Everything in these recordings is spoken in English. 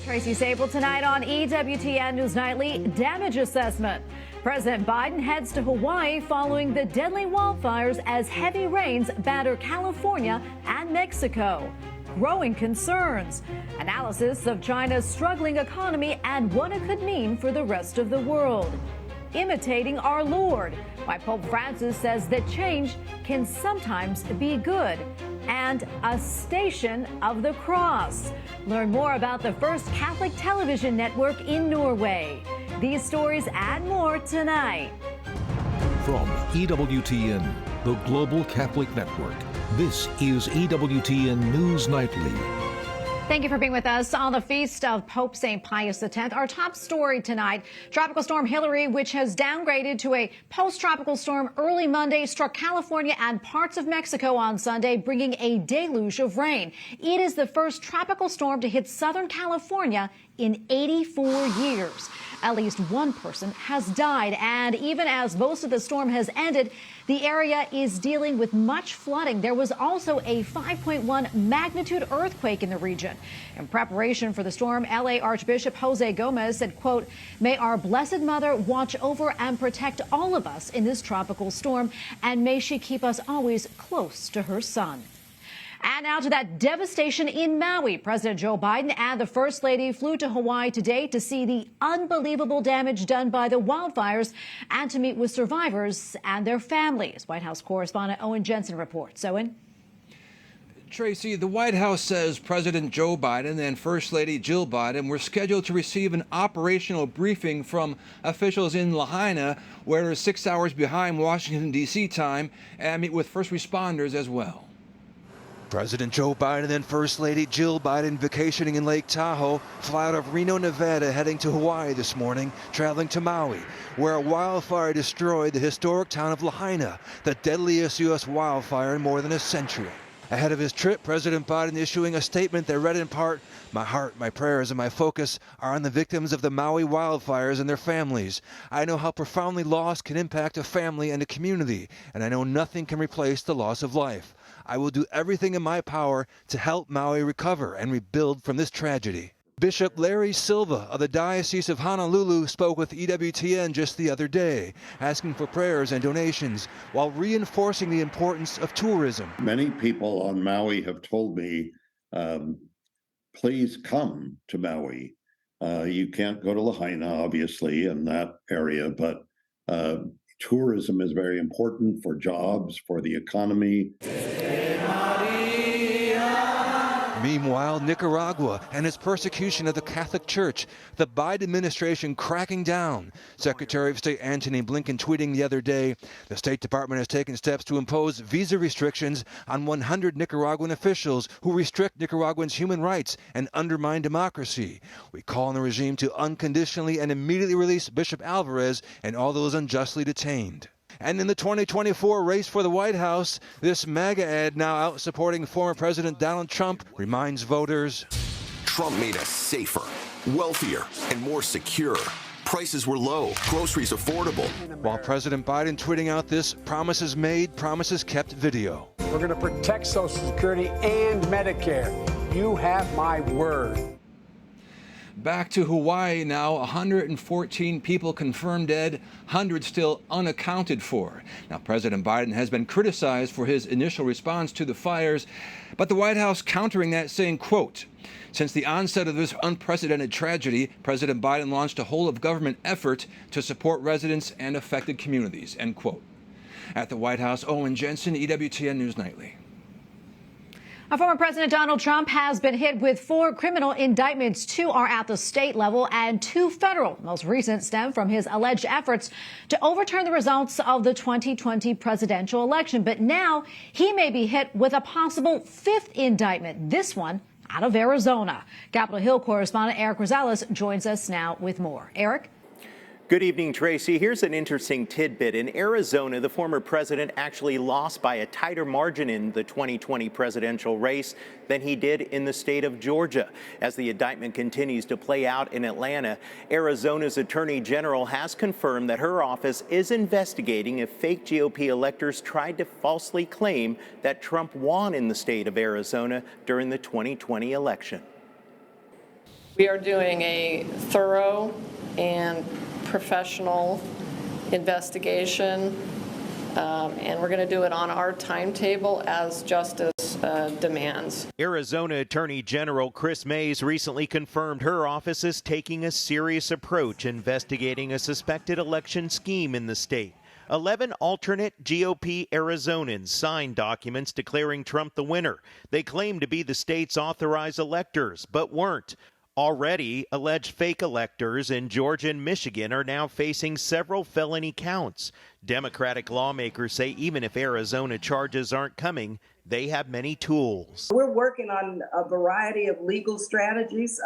Tracy Sable tonight on EWTN News Nightly. Damage assessment. President Biden heads to Hawaii following the deadly wildfires as heavy rains batter California and Mexico. Growing concerns. Analysis of China's struggling economy and what it could mean for the rest of the world. Imitating our Lord. Why Pope Francis says that change can sometimes be good. And a Station of the Cross. Learn more about the first Catholic television network in Norway. These stories and more tonight. From EWTN, the Global Catholic Network, this is EWTN News Nightly. Thank you for being with us on the feast of Pope St. Pius X. Our top story tonight, Tropical Storm Hilary, which has downgraded to a post-tropical storm early Monday, struck California and parts of Mexico on Sunday, bringing a deluge of rain. It is the first tropical storm to hit Southern California in 84 years. At least one person has died, and even as most of the storm has ended, the area is dealing with much flooding. There was also a 5.1 magnitude earthquake in the region. In preparation for the storm, L.A. Archbishop Jose Gomez said, quote, "May our Blessed Mother watch over and protect all of us in this tropical storm, and may she keep us always close to her Son." And now to that devastation in Maui. President Joe Biden and the First Lady flew to Hawaii today to see the unbelievable damage done by the wildfires and to meet with survivors and their families. White House correspondent Owen Jensen reports. Owen? Tracy, the White House says President Joe Biden and First Lady Jill Biden were scheduled to receive an operational briefing from officials in Lahaina, where they're 6 hours behind Washington, D.C. time, and meet with first responders as well. President Joe Biden and First Lady Jill Biden vacationing in Lake Tahoe fly out of Reno, Nevada, heading to Hawaii this morning, traveling to Maui, where a wildfire destroyed the historic town of Lahaina, the deadliest U.S. wildfire in more than a century. Ahead of his trip, President Biden issuing a statement that read in part, "My heart, my prayers, and my focus are on the victims of the Maui wildfires and their families. I know how profoundly loss can impact a family and a community, and I know nothing can replace the loss of life. I will do everything in my power to help Maui recover and rebuild from this tragedy." Bishop Larry Silva of the Diocese of Honolulu spoke with EWTN just the other day, asking for prayers and donations while reinforcing the importance of tourism. Many people on Maui have told me, please come to Maui. You can't go to Lahaina, obviously, in that area, but tourism is very important for jobs, for the economy. Meanwhile, Nicaragua and its persecution of the Catholic Church, the Biden administration cracking down. Secretary of State Antony Blinken tweeting the other day, the State Department has taken steps to impose visa restrictions on 100 Nicaraguan officials who restrict Nicaraguans' human rights and undermine democracy. We call on the regime to unconditionally and immediately release Bishop Alvarez and all those unjustly detained. And in the 2024 race for the White House, this MAGA ad now out supporting former President Donald Trump reminds voters, Trump made us safer, wealthier, and more secure. Prices were low, groceries affordable. While President Biden tweeting out this promises made, promises kept video. We're going to protect Social Security and Medicare. You have my word. Back to Hawaii now, 114 people confirmed dead, hundreds still unaccounted for. Now, President Biden has been criticized for his initial response to the fires, but the White House countering that, saying, quote, "Since the onset of this unprecedented tragedy, President Biden launched a whole-of-government effort to support residents and affected communities," end quote. At the White House, Owen Jensen, EWTN News Nightly. Former President Donald Trump has been hit with 4 criminal indictments. 2 are at the state level and 2 federal. Most recent stem from his alleged efforts to overturn the results of the 2020 presidential election. But now he may be hit with a possible 5th indictment, this one out of Arizona. Capitol Hill correspondent Eric Rosales joins us now with more. Eric? Good evening, Tracy. Here's an interesting tidbit. In Arizona, the former president actually lost by a tighter margin in the 2020 presidential race than he did in the state of Georgia. As the indictment continues to play out in Atlanta, Arizona's attorney general has confirmed that her office is investigating if fake GOP electors tried to falsely claim that Trump won in the state of Arizona during the 2020 election. We are doing a thorough and professional investigation, and we're going to do it on our timetable as justice demands. Arizona Attorney General Chris Mays recently confirmed her office is taking a serious approach investigating a suspected election scheme in the state. 11 alternate GOP Arizonans signed documents declaring Trump the winner. They claim to be the state's authorized electors, but weren't. Already, alleged fake electors in Georgia and Michigan are now facing several felony counts. Democratic lawmakers say even if Arizona charges aren't coming, they have many tools. We're working on a variety of legal strategies,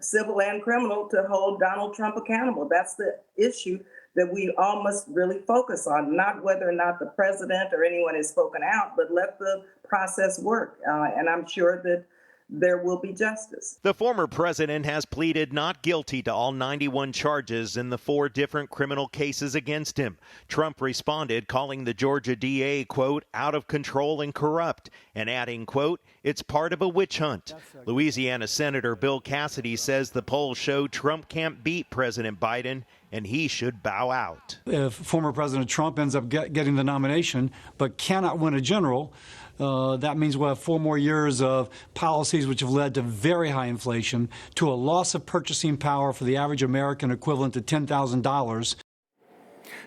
civil and criminal, to hold Donald Trump accountable. That's the issue that we all must really focus on, not whether or not the president or anyone has spoken out, but let the process work. And I'm sure that there will be justice. The former president has pleaded not guilty to all 91 charges in the 4 different criminal cases against him. Trump responded, calling the Georgia DA, quote, out of control and corrupt, and adding, quote, it's part of a witch hunt. Louisiana Senator Bill Cassidy says the polls show Trump can't beat President Biden and he should bow out. If former President Trump ends up getting the nomination but cannot win a general, that means we'll have 4 more years of policies which have led to very high inflation, to a loss of purchasing power for the average American equivalent to $10,000.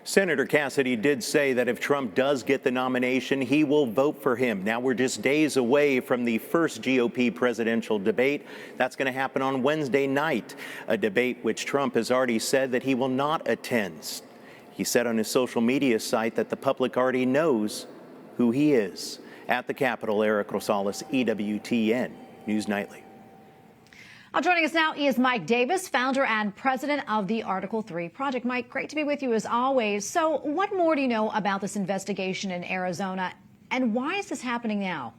Senator Cassidy did say that if Trump does get the nomination, he will vote for him. Now we're just days away from the first GOP presidential debate. That's going to happen on Wednesday night, a debate which Trump has already said that he will not attend. He said on his social media site that the public already knows who he is. At the Capitol, Eric Rosales, EWTN News Nightly. Joining us now is Mike Davis, founder and president of the Article 3 Project. Mike, great to be with you as always. So what more do you know about this investigation in Arizona, and why is this happening now?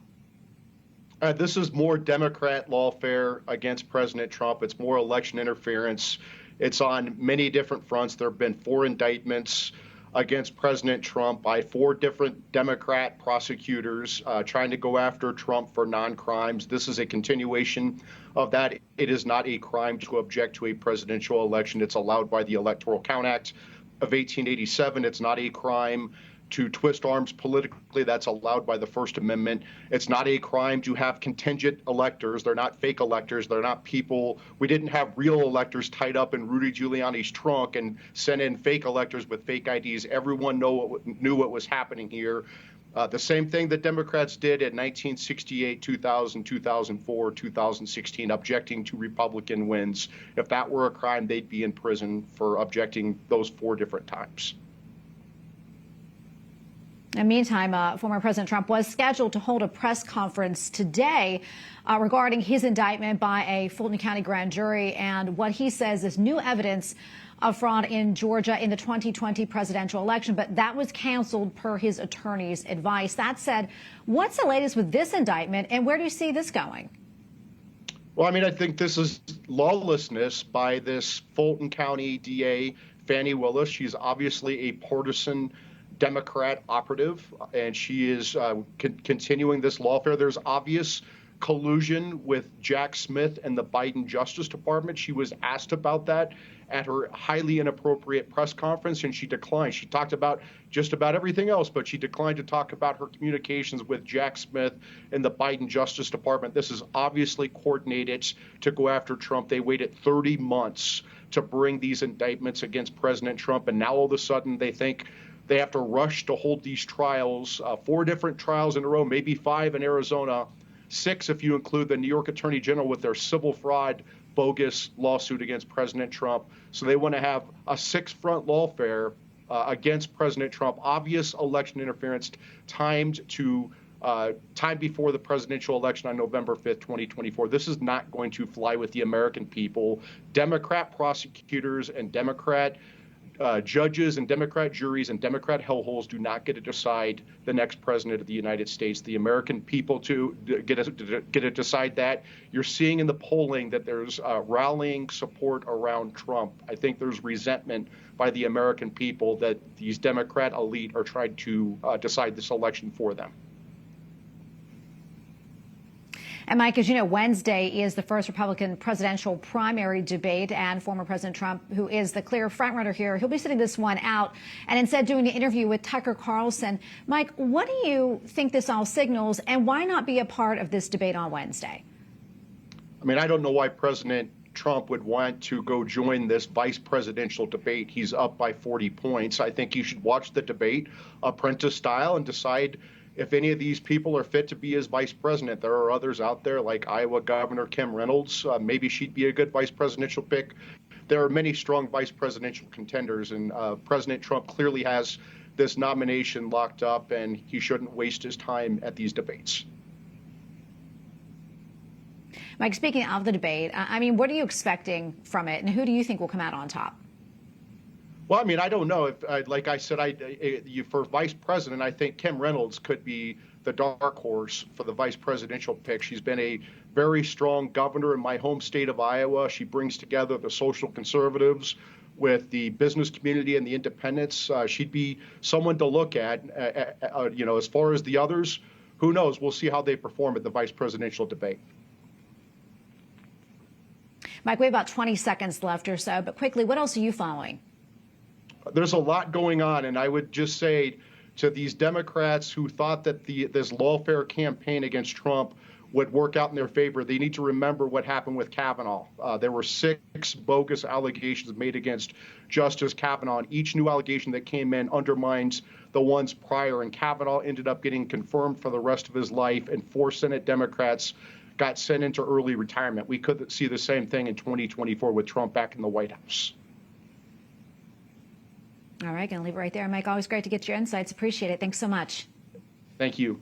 This is more Democrat lawfare against President Trump. It's more election interference. It's on many different fronts. There have been 4 indictments against President Trump by 4 different Democrat prosecutors trying to go after Trump for non-crimes. This is a continuation of that. It is not a crime to object to a presidential election. It's allowed by the Electoral Count Act of 1887. It's not a crime to twist arms politically. That's allowed by the First Amendment. It's not a crime to have contingent electors. They're not fake electors. They're not people. We didn't have real electors tied up in Rudy Giuliani's trunk and sent in fake electors with fake IDs. Everyone knew what was happening here. The same thing that Democrats did in 1968, 2000, 2004, 2016, objecting to Republican wins. If that were a crime, they'd be in prison for objecting those 4 different times. In the meantime, former President Trump was scheduled to hold a press conference today regarding his indictment by a Fulton County grand jury and what he says is new evidence of fraud in Georgia in the 2020 presidential election. But that was canceled per his attorney's advice. That said, what's the latest with this indictment, and where do you see this going? Well, I mean, I think this is lawlessness by this Fulton County DA, Fani Willis. She's obviously a partisan Democrat operative, and she is continuing this lawfare. There's obvious collusion with Jack Smith and the Biden Justice Department. She was asked about that at her highly inappropriate press conference, and she declined. She talked about just about everything else, but she declined to talk about her communications with Jack Smith and the Biden Justice Department. This is obviously coordinated to go after Trump. They waited 30 months to bring these indictments against President Trump, and now all of a sudden they think they have to rush to hold these trials, 4 different trials in a row, maybe 5 in Arizona, 6 if you include the New York Attorney General with their civil fraud bogus lawsuit against President Trump. So they want to have a 6-front lawfare against President Trump, obvious election interference timed before the presidential election on November 5th, 2024. This is not going to fly with the American people. Democrat prosecutors and Democrat judges and Democrat juries and Democrat hellholes do not get to decide the next president of the United States. The American people get to decide that. You're seeing in the polling that there's rallying support around Trump. I think there's resentment by the American people that these Democrat elite are trying to decide this election for them. And Mike, as you know, Wednesday is the first Republican presidential primary debate, and former President Trump, who is the clear frontrunner here, he'll be sitting this one out and instead doing an interview with Tucker Carlson. Mike, what do you think this all signals, and why not be a part of this debate on Wednesday? I mean, I don't know why President Trump would want to go join this vice presidential debate. He's up by 40 points. I think you should watch the debate apprentice style and decide if any of these people are fit to be his vice president. There are others out there like Iowa Governor Kim Reynolds. Maybe she'd be a good vice presidential pick. There are many strong vice presidential contenders, and President Trump clearly has this nomination locked up, and he shouldn't waste his time at these debates. Mike, speaking of the debate, I mean, what are you expecting from it, and who do you think will come out on top? Well, I mean, I don't know. If, like I said, for vice president, I think Kim Reynolds could be the dark horse for the vice presidential pick. She's been a very strong governor in my home state of Iowa. She brings together the social conservatives with the business community and the independents. She'd be someone to look at. As far as the others, who knows? We'll see how they perform at the vice presidential debate. Mike, we have about 20 seconds left or so, but quickly, what else are you following? There's a lot going on, and I would just say to these Democrats who thought that this lawfare campaign against Trump would work out in their favor, they need to remember what happened with Kavanaugh. There were 6 bogus allegations made against Justice Kavanaugh, and each new allegation that came in undermines the ones prior, and Kavanaugh ended up getting confirmed for the rest of his life, and 4 Senate Democrats got sent into early retirement. We could see the same thing in 2024 with Trump back in the White House. All right, going to leave it right there. Mike, always great to get your insights. Appreciate it. Thanks so much. Thank you.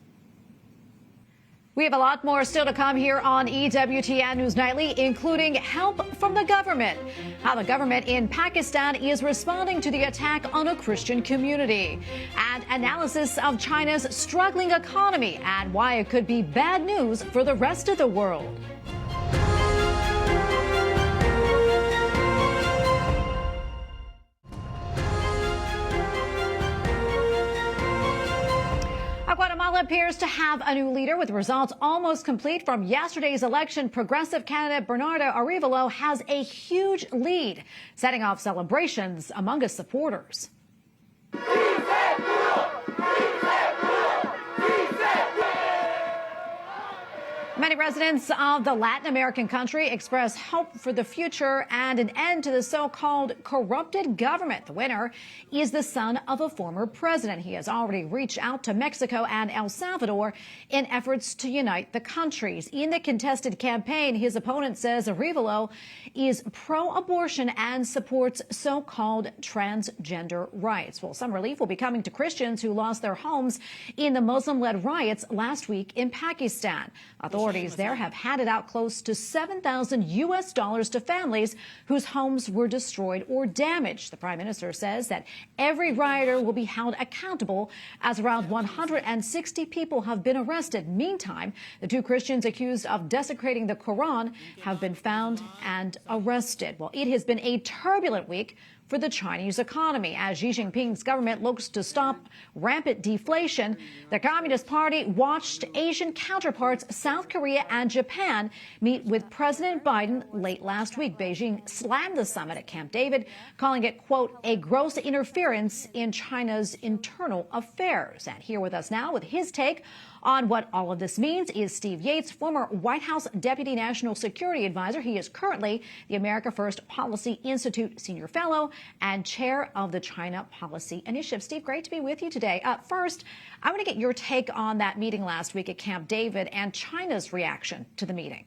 We have a lot more still to come here on EWTN News Nightly, including help from the government, how the government in Pakistan is responding to the attack on a Christian community, and analysis of China's struggling economy and why it could be bad news for the rest of the world. Guatemala appears to have a new leader with results almost complete from yesterday's election. Progressive candidate Bernardo Arévalo has a huge lead, setting off celebrations among his supporters. Many residents of the Latin American country express hope for the future and an end to the so-called corrupted government. The winner is the son of a former president. He has already reached out to Mexico and El Salvador in efforts to unite the countries. In the contested campaign, his opponent says Arévalo is pro-abortion and supports so-called transgender rights. Well, some relief will be coming to Christians who lost their homes in the Muslim-led riots last week in Pakistan. Authorities there have handed out close to $7,000 to families whose homes were destroyed or damaged. The prime minister says that every rioter will be held accountable, as around 160 people have been arrested. Meantime, the 2 Christians accused of desecrating the Quran have been found and arrested. Well, it has been a turbulent week for the Chinese economy as Xi Jinping's government looks to stop rampant deflation. The Communist Party watched Asian counterparts South Korea and Japan meet with President Biden late last week. Beijing slammed the summit at Camp David, calling it, quote, a gross interference in China's internal affairs. And here with us now with his take on what all of this means is Steve Yates, former White House Deputy National Security Advisor. He is currently the America First Policy Institute Senior Fellow and Chair of the China Policy Initiative. Steve, great to be with you today. First, I want to get your take on that meeting last week at Camp David and China's reaction to the meeting.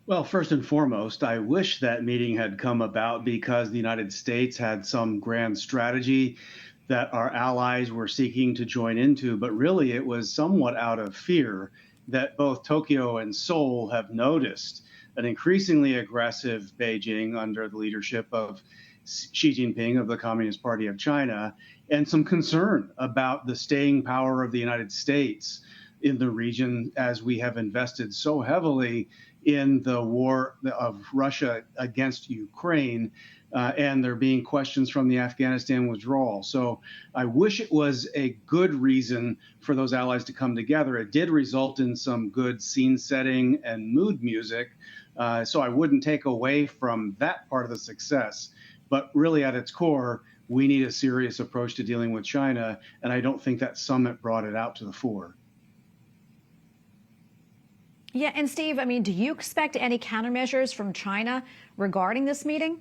Well, first and foremost, I wish that meeting had come about because the United States had some grand strategy that our allies were seeking to join into, but really it was somewhat out of fear that both Tokyo and Seoul have noticed an increasingly aggressive Beijing under the leadership of Xi Jinping of the Communist Party of China, and some concern about the staying power of the United States in the region as we have invested so heavily in the war of Russia against Ukraine. and there being questions from the Afghanistan withdrawal. So I wish it was a good reason for those allies to come together. It did result in some good scene setting and mood music, so I wouldn't take away from that part of the success. But really at its core, we need a serious approach to dealing with China, and I don't think that summit brought it out to the fore. Yeah, and Steve, I mean, do you expect any countermeasures from China regarding this meeting?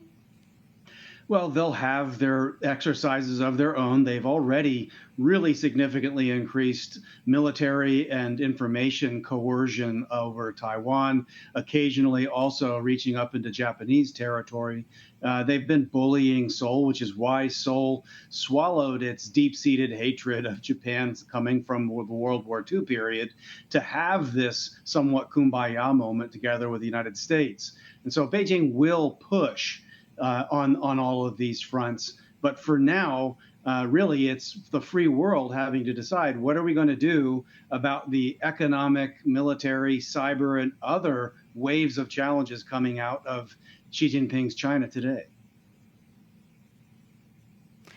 Well, they'll have their exercises of their own. They've already really significantly increased military and information coercion over Taiwan, occasionally also reaching up into Japanese territory. They've been bullying Seoul, which is why Seoul swallowed its deep-seated hatred of Japan coming from the World War II period to have this somewhat kumbaya moment together with the United States. And so Beijing will push on all of these fronts. But for now, really, it's the free world having to decide what are we going to do about the economic, military, cyber, and other waves of challenges coming out of Xi Jinping's China today.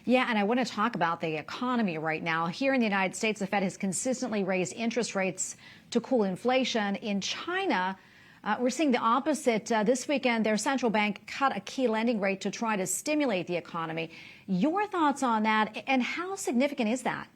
Yeah, and I want to talk about the economy right now. Here in the United States, the Fed has consistently raised interest rates to cool inflation. In China, we're seeing the opposite. This weekend, their central bank cut a key lending rate to try to stimulate the economy. Your thoughts on that, and how significant is that?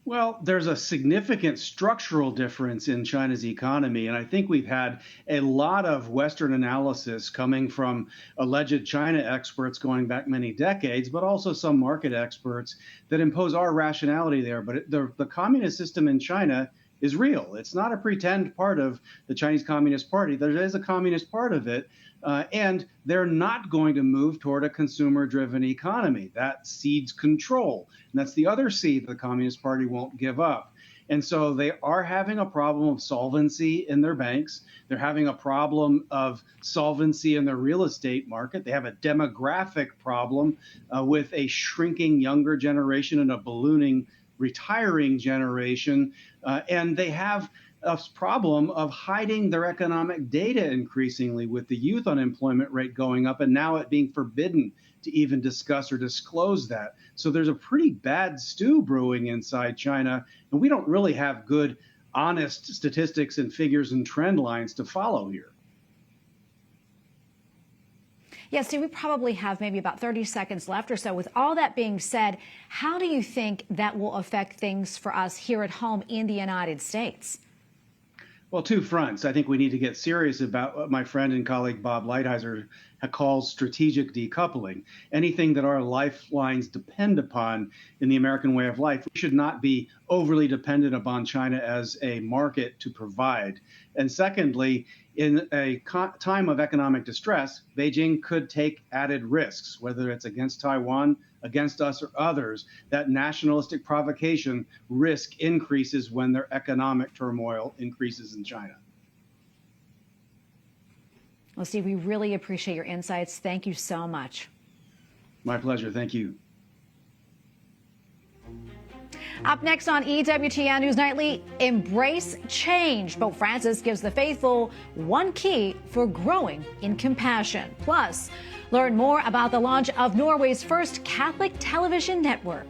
Well, there's a significant structural difference in China's economy, and I think we've had a lot of Western analysis coming from alleged China experts going back many decades, but also some market experts that impose our rationality there. But the communist system in China is real. It's not a pretend part of the Chinese Communist Party. There is a communist part of it, and they're not going to move toward a consumer-driven economy. That cedes control, and that's the other seed the Communist Party won't give up. And so they are having a problem of solvency in their banks. They're having a problem of solvency in their real estate market. They have a demographic problem with a shrinking younger generation and a ballooning retiring generation, and they have a problem of hiding their economic data increasingly, with the youth unemployment rate going up and now it being forbidden to even discuss or disclose that. So there's a pretty bad stew brewing inside China, and we don't really have good, honest statistics and figures and trend lines to follow here. Yes, Steve, we probably have maybe about 30 seconds left or so. With all that being said, how do you think that will affect things for us here at home in the United States? Well, two fronts. I think we need to get serious about what my friend and colleague Bob Lighthizer calls strategic decoupling. Anything that our lifelines depend upon in the American way of life, we should not be overly dependent upon China as a market to provide. And secondly, in a time of economic distress, Beijing could take added risks, whether it's against Taiwan, against us, or others. That nationalistic provocation risk increases when their economic turmoil increases in China. Well, Steve, we really appreciate your insights. Thank you so much. My pleasure. Thank you. Up next on EWTN News Nightly, embrace change. Pope Francis gives the faithful one key for growing in compassion. Plus, learn more about the launch of Norway's first Catholic television network.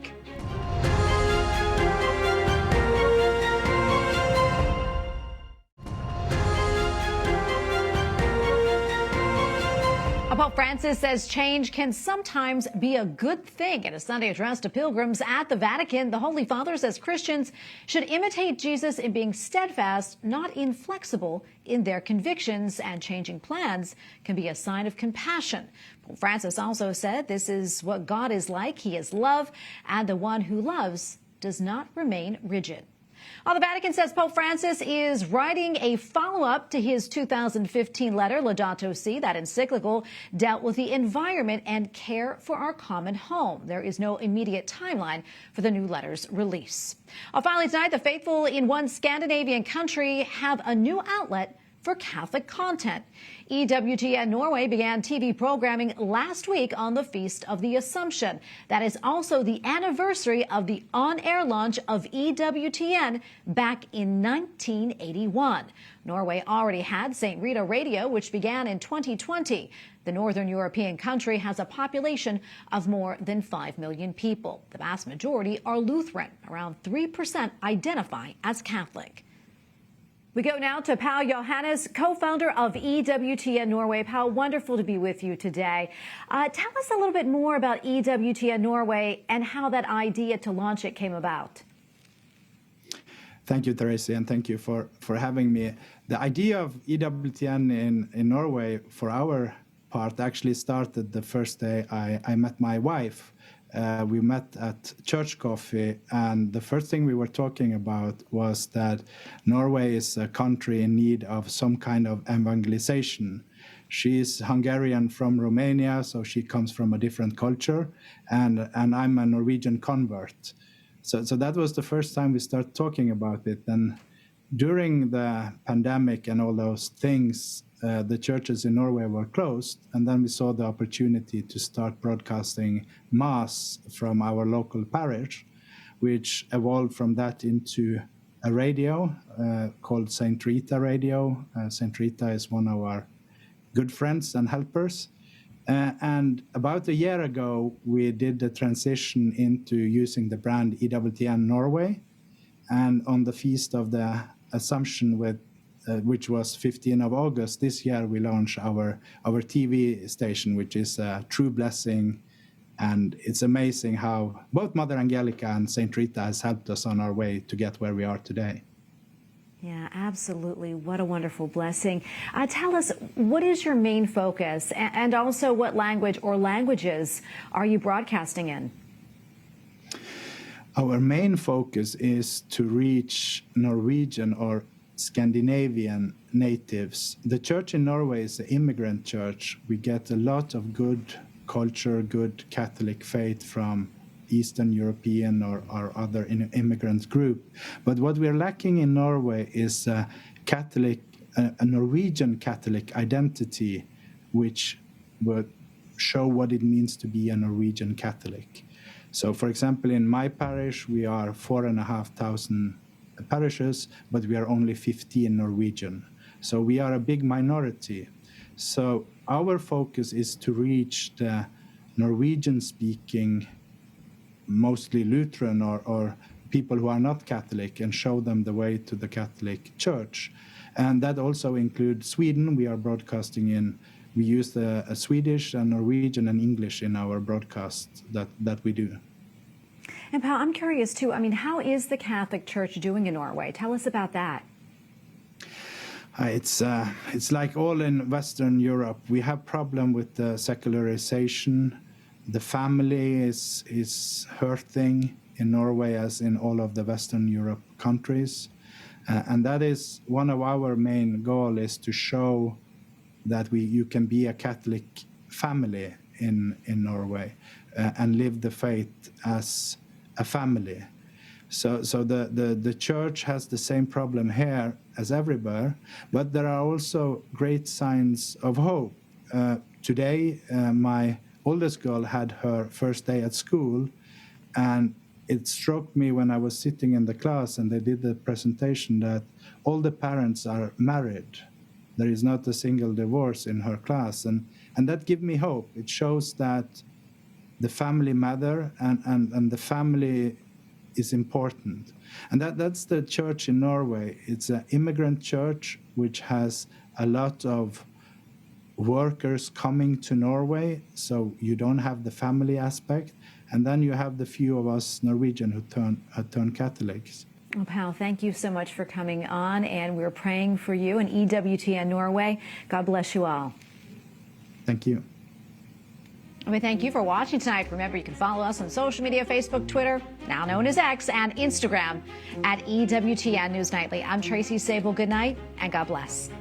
Pope Francis says change can sometimes be a good thing. In a Sunday address to pilgrims at the Vatican, the Holy Father says Christians should imitate Jesus in being steadfast, not inflexible in their convictions, and changing plans can be a sign of compassion. Pope Francis also said this is what God is like. He is love, and the one who loves does not remain rigid. Well, the Vatican says Pope Francis is writing a follow-up to his 2015 letter, Laudato Si. That encyclical dealt with the environment and care for our common home. There is no immediate timeline for the new letter's release. Finally tonight, the faithful in one Scandinavian country have a new outlet for Catholic content. EWTN Norway began TV programming last week on the Feast of the Assumption. That is also the anniversary of the on-air launch of EWTN back in 1981. Norway already had St. Rita Radio, which began in 2020. The Northern European country has a population of more than 5 million people. The vast majority are Lutheran. Around 3% identify as Catholic. We go now to Pal Johannes, co-founder of EWTN Norway. Pal, wonderful to be with you today. Tell us a little bit more about EWTN Norway and how that idea to launch it came about. Thank you, Tracy, and thank you for having me. The idea of EWTN in Norway, for our part, actually started the first day I met my wife. We met at church coffee, and the first thing we were talking about was that Norway is a country in need of some kind of evangelization. She's Hungarian from Romania, so she comes from a different culture, and I'm a Norwegian convert. So that was the first time we started talking about it. And during the pandemic and all those things, the churches in Norway were closed, and then we saw the opportunity to start broadcasting Mass from our local parish, which evolved from that into a radio called St. Rita Radio. St. Rita is one of our good friends and helpers. And about a year ago, we did the transition into using the brand EWTN Norway. And on the Feast of the Assumption, which was 15th of August this year, we launched our TV station, which is a true blessing. And it's amazing how both Mother Angelica and St. Rita has helped us on our way to get where we are today. Yeah, absolutely. What a wonderful blessing. Tell us, what is your main focus, and also what language or languages are you broadcasting in? Our main focus is to reach Norwegian or Scandinavian natives. The church in Norway is an immigrant church. We get a lot of good culture, good Catholic faith from Eastern European or other immigrant group. But what we're lacking in Norway is a Norwegian Catholic identity, which would show what it means to be a Norwegian Catholic. So, for example, in my parish, we are 4,500 parishes, but we are only 15 Norwegian. So we are a big minority. So our focus is to reach the Norwegian-speaking, mostly Lutheran or people who are not Catholic, and show them the way to the Catholic Church. And that also includes Sweden. We are broadcasting in, we use a Swedish and Norwegian and English in our broadcast that we do. And Pal, I'm curious too, how is the Catholic Church doing in Norway? Tell us about that. It's like all in Western Europe. We have problem with the secularization. The family is hurting in Norway as in all of the Western Europe countries. And that is one of our main goals, is to show that you can be a Catholic family in Norway and live the faith as a family. So the church has the same problem here as everywhere, but there are also great signs of hope. Today, my oldest girl had her first day at school, and it struck me when I was sitting in the class and they did the presentation that all the parents are married. There is not a single divorce in her class, and that gives me hope. It shows that the family matter and the family is important. And that's the church in Norway. It's an immigrant church which has a lot of workers coming to Norway, so you don't have the family aspect. And then you have the few of us Norwegian who turn Catholics. Well, Pal, thank you so much for coming on, and we're praying for you and EWTN Norway. God bless you all. Thank you. We thank you for watching tonight. Remember, you can follow us on social media, Facebook, Twitter, now known as X, and Instagram at EWTN News Nightly. I'm Tracy Sable. Good night, and God bless.